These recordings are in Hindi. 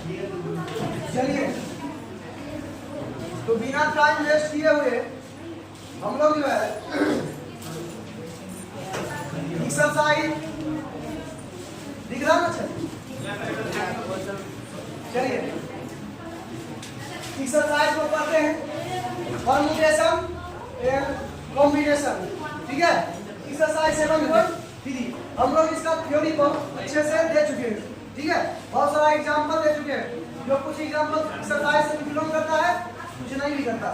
चलिए, तो बिना टाइम वेस्ट किए हुए हम लोग जो है एक्सरसाइज दिख रहा ना। चलिए एक्सरसाइज को पढ़ते हैं, परम्यूटेशन एंड कॉम्बिनेशन। ठीक है, एक्सरसाइज 7.3 हम लोग इसका थ्योरी को अच्छे से दे चुके हैं। ठीक है, बहुत सारा एग्जांपल दे चुके हैं, जो कुछ एग्जांपल एक्सरसाइज से बिलोंग करता है, कुछ नहीं भी करता,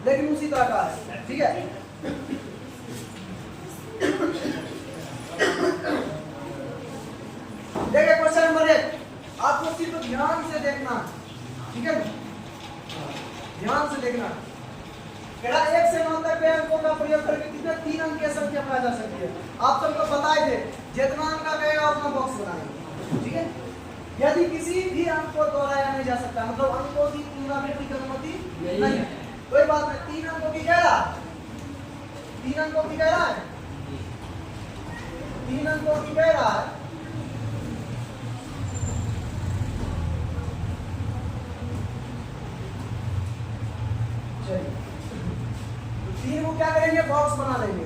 लेकिन उसी तरह का है। ठीक है, देखिए क्वेश्चन नंबर 1 आपको सिर्फ ध्यान से देखना। ठीक है, ध्यान से देखना। केड़ा 1 से 9 तक के अंकों का प्रयोग करके कितने 3 अंक की संख्या पाई जा सकती है। आप सबको बताए थे, जितना अंक का कहेगा उतना बॉक्स बनाएंगे। ठीक है, यदि किसी भी अंक को दोहराया नहीं जा सकता, मतलब अंकों की पुनरावृत्ति की अनुमति नहीं है, कोई बात नहीं। 3 अंकों की कह रहा, 3 अंकों की कह रहा है, 3 अंकों की कह रहा है। चलिए, तो 3 को क्या करेंगे, बॉक्स बना लेंगे।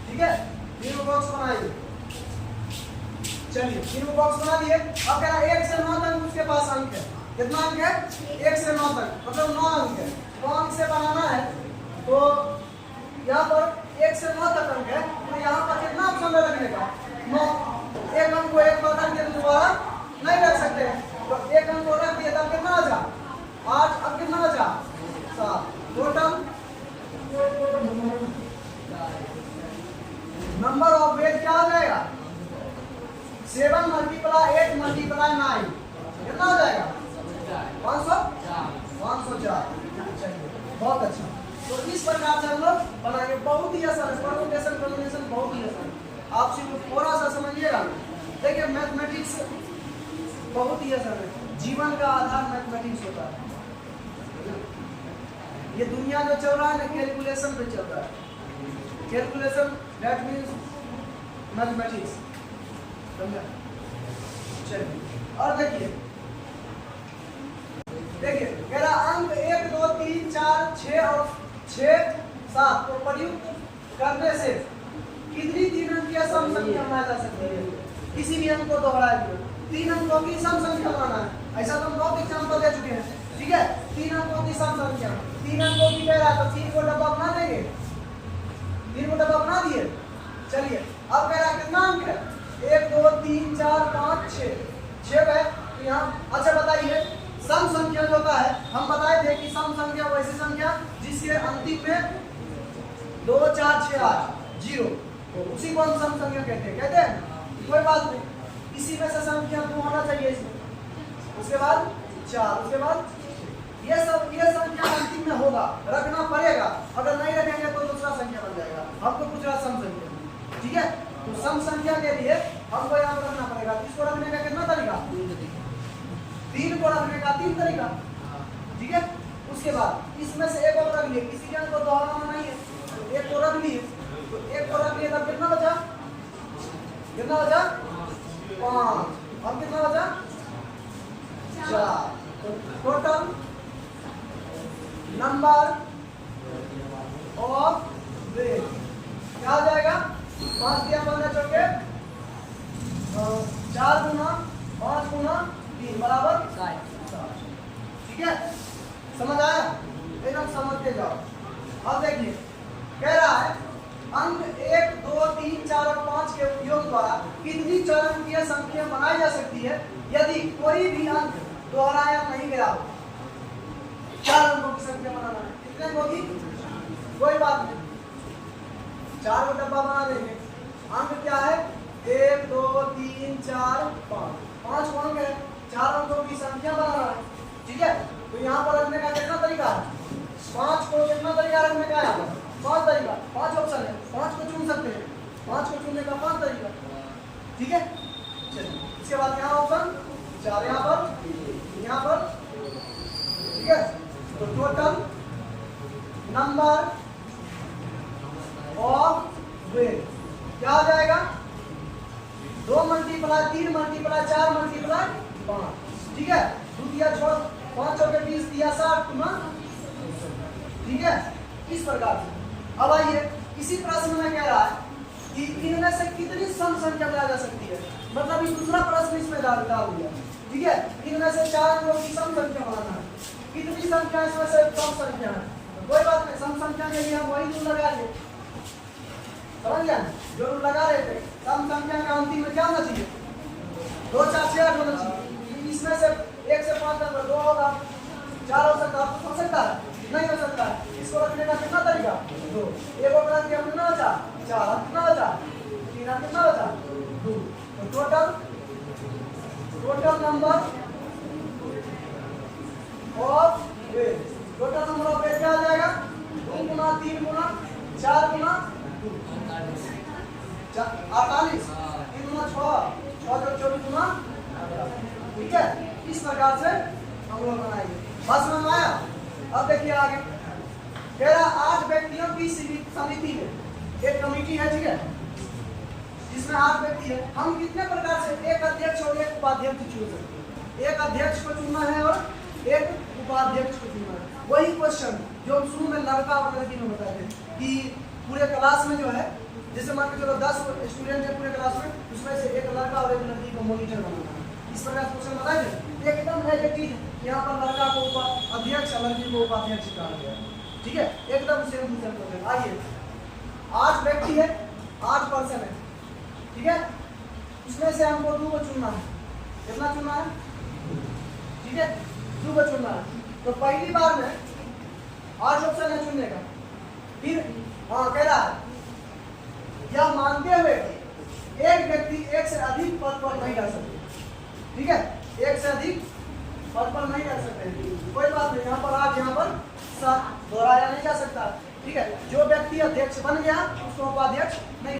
ठीक है, 3 को बॉक्स बनाएंगे। चलिए 3 को बॉक्स बना दिए। अब कह रहा 1 से 9 तक उसके पास अंक है। कितना अंक है, 1 से 9 तक, मतलब 9 अंक है। 9 अंक से बनाना है, तो यहाँ पर 1 से 9 तक अंक है, तो यहाँ पर कितना ऑप्शन रखने का, 9। एक अंक को एक बार रख दिया तो दोबारा नहीं रख सकते, तो एक अंक को रख दिया तब कितना बचा, 8। अब कितना बचा, 7। टोटल नंबर ऑफ वेट क्या हो जाएगा, 7 × 8 × 9 कितना हो जाएगा, 504। चलिए बहुत अच्छा। तो इस प्रकार से हम लोग बनाएंगे, बहुत ही आसान है। परम्यूटेशन कॉम्बिनेशन बहुत ही आसान है, आप सिर्फ थोड़ा सा समझिएगा। देखिए मैथमेटिक्स बहुत ही आसान है, जीवन का आधार मैथमेटिक्स होता है। ये दुनिया जो चल रहा है ना, कैलकुलेशन पे चल रहा है। कैलकुलेशन दैट मींस मैथमेटिक्स, समझा। चलिए और देखिए कह रहा अंक 1 2 3 4 6 और 6 7 को प्रयुक्त करने से कितनी 3 अंक की सम संख्या बनाई जा सकती है। किसी भी अंक को दोहराए हुए 3 अंकों की सम संख्या बनाना है। ऐसा तो हम बहुत एग्जांपल दे चुके हैं। ठीक है, 3 अंकों की सम संख्या, 3 अंकों की कह रहा है, तो 3 को डब्बा बना देंगे, 3 को डब्बा बना दिए। चलिए अब कह रहा है कितना अंक है, 1 2 3 4 5 6 है। तो यहाँ अच्छा बताइए, सम संख्या जो होता है, हम बताए थे कि सम संख्या वैसी संख्या जिसके अंतिम में 2 4 6 8 0, उसी को हम सम संख्या कहते हैं। कोई बात नहीं, इसी में से संख्या 2 होना चाहिए इसमें, उसके बाद 4, उसके बाद ये संख्या अंतिम में होगा, रखना पड़ेगा। अगर नहीं रखेंगे तो दूसरा संख्या बन जाएगा। हमको पूछ रहा सम संख्या। ठीक है, तो सम संख्या के लिए हमको यहाँ रखना पड़ेगा। इसको रखने का कितना तरीका, 3 को रखने का 3 तरीका। ठीक है, उसके बाद इसमें से एक और रख लिए, किसी के को दोहराना नहीं है, तो एक को रख लिए, तो एक को रख लिए तब कितना बचा, 5। अब कितना बचा, 4। तो टोटल नंबर ऑफ वेट क्या हो जाएगा, 5 दिया 15 चौके 4 × 5 × 3 बराबर 60। ठीक है, समझ आया, एकदम समझ के जाओ। अब देखिए कह रहा है अंक 1 2 3 4 और 5 के उपयोग द्वारा कितनी चरंकीय संख्या बनाई जा सकती है यदि कोई भी अंक दोहराया नहीं गया हो। 4 अंकों की संख्या बनाना है, कितने अंकों की, कोई बात नहीं, 4 को डब्बा बना देंगे। अंक क्या है, 1 2 3 4 5 को अंक है, 4 अंकों की संख्या बनाना है। ठीक है, तो यहाँ पर रखने का कितना तरीका है, 5 को कितना तरीका रखने का है, 5 तरीका, 5 ऑप्शन है, 5 को चुन सकते हैं, 5 को चुनने का 5 तरीका। ठीक है, चलिए इसके बाद यहाँ ऑप्शन 4 यहाँ पर। ठीक है, तो टोटल नंबर ऑफ वेट क्या हो जाएगा, 2 × 3 × 4 × 5 ठीक है, 2 दिया छोड़ 5 और 20 दिया 60 गुना, ठीक है, इस प्रकार से। अब आइए इसी प्रश्न में कह रहा है कि इनमें से कितनी सम संख्या बनाई जा सकती है, मतलब ये दूसरा प्रश्न इसमें डाल दिया, ठीक है। इनमें से 4 अंकों की सम संख्या बनाना है, कितनी संख्या इसमें से सम संख्या है, कोई बात नहीं, सम संख्या के लिए हम वही रूल लगाएंगे, समझ गया, जो रूल लगा रहे थे। सम संख्या का अंतिम में क्या होना चाहिए, 2 4 6 8 होना चाहिए। इसमें से 1 से 5 तक 2 होगा, 4 हो सकता है, हो सकता है, नहीं हो सकता है। इसको रखने का कितना तरीका, 2, एक और बना दिया कितना बचा, 4, कितना बचा 3, कितना बचा 2, तो total number of ways, total number of ways क्या आ जाएगा, 2 गुना 3 गुना 4 गुना 2, 48, 3 गुना 6, 6 जो 24 गुना, ठीक है। इस प्रकार से हम लोग बनाएंगे, बस में आया। अब देखिए आगे कह रहा 8 व्यक्तियों की समिति में एक कमेटी है, ठीक है, जिसमें 8 व्यक्ति है। हम कितने प्रकार से एक अध्यक्ष और एक उपाध्यक्ष चुन सकते हैं, एक अध्यक्ष को चुनना है और एक उपाध्यक्ष को चुनना है। वही क्वेश्चन जो हम शुरू में लड़का और लड़की में बताए थे कि पूरे क्लास में जो है, जैसे मान के चलो 10 स्टूडेंट है पूरे क्लास में, उसमें से एक लड़का और एक लड़की को मॉनिटर बनाना है। इस प्रकार क्वेश्चन बताए थे, एकदम है ये चीज, यहाँ पर लड़का को अध्यक्ष और लड़की को उपाध्यक्ष कहा गया, ठीक है, एकदम सेम टू सेम। आइए 8 व्यक्ति है, 8 पर्सन है, ठीक है, उसमें से हमको 2 को चुनना है, कितना चुनना है, ठीक है, 2 को चुनना है। तो पहली बार में 8 ऑप्शन है चुनने का, फिर हाँ कह रहा है यह मानते हुए कि एक व्यक्ति एक से अधिक पद पर नहीं रह सकते, ठीक है, एक से अधिक पद पर नहीं रह सकते, कोई बात नहीं, यहाँ पर 8 यहाँ पर 7 दोहराया नहीं जा सकता, ठीक है। जो व्यक्ति अध्यक्ष बन गया उसको उपाध्यक्ष नहीं